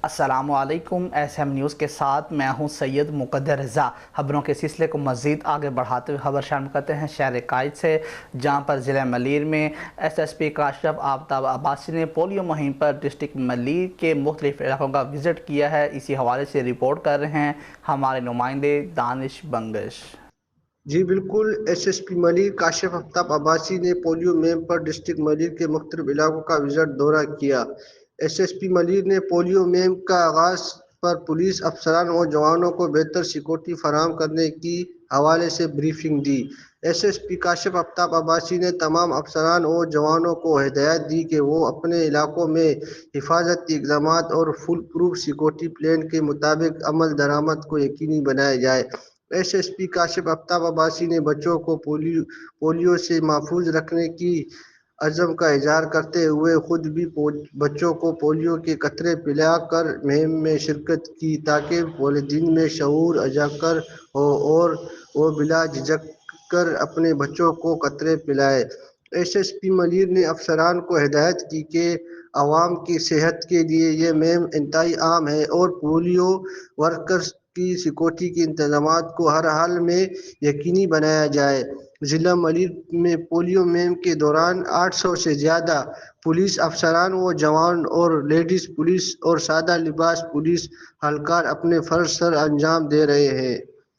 السلام علیکم۔ S M news کے ساتھ میں ہوں سید مقدر رضا۔ خبروں کے سلسلے کو مزید آگے بڑھاتے ہوئے خبر شامل کرتے ہیں شہر قائد سے، جہاں پر ضلع ملیر میں ایس ایس پی کاشف آفتاب عباسی نے پولیو مہم پر ڈسٹرکٹ ملیر کے مختلف علاقوں کا وزٹ کیا ہے۔ اسی حوالے سے رپورٹ کر رہے ہیں ہمارے نمائندے دانش بنگش۔ جی بالکل، S S P Malir Kashif Aftab Abbasi نے پولیو مہم پر ڈسٹرکٹ ملیر کے مختلف علاقوں کا وزٹ دورہ کیا۔ ایس ایس پی ملیر نے پولیو مہم کا آغاز پر پولیس افسران اور جوانوں کو بہتر سیکورٹی فراہم کرنے کی حوالے سے بریفنگ دی۔ ایس ایس پی کاشف آفتاب عباسی نے تمام افسران اور جوانوں کو ہدایت دی کہ وہ اپنے علاقوں میں حفاظتی اقدامات اور فول پروف سیکورٹی پلان کے مطابق عمل درآمد کو یقینی بنایا جائے۔ ایس ایس پی کاشف آفتاب عباسی نے بچوں کو پولیو سے محفوظ رکھنے کی عزم کا اظہار کرتے ہوئے خود بھی بچوں کو پولیو کے قطرے پلا کر مہم میں شرکت کی، تاکہ والدین میں شعور اجاگر ہو اور وہ بلا جھجک کر اپنے بچوں کو قطرے پلائیں۔ ایس ایس پی ملیر نے افسران کو ہدایت کی کہ عوام کی صحت کے لیے یہ مہم انتہائی اہم ہے اور پولیو ورکرز کی سیکورٹی کے انتظامات کو ہر حال میں یقینی بنایا جائے۔ ضلع ملیر میں پولیو مہم کے دوران 800 سے زیادہ پولیس افسران و جوان اور لیڈیز پولیس اور سادہ لباس پولیس اہلکار اپنے فرض سر انجام دے رہے ہیں۔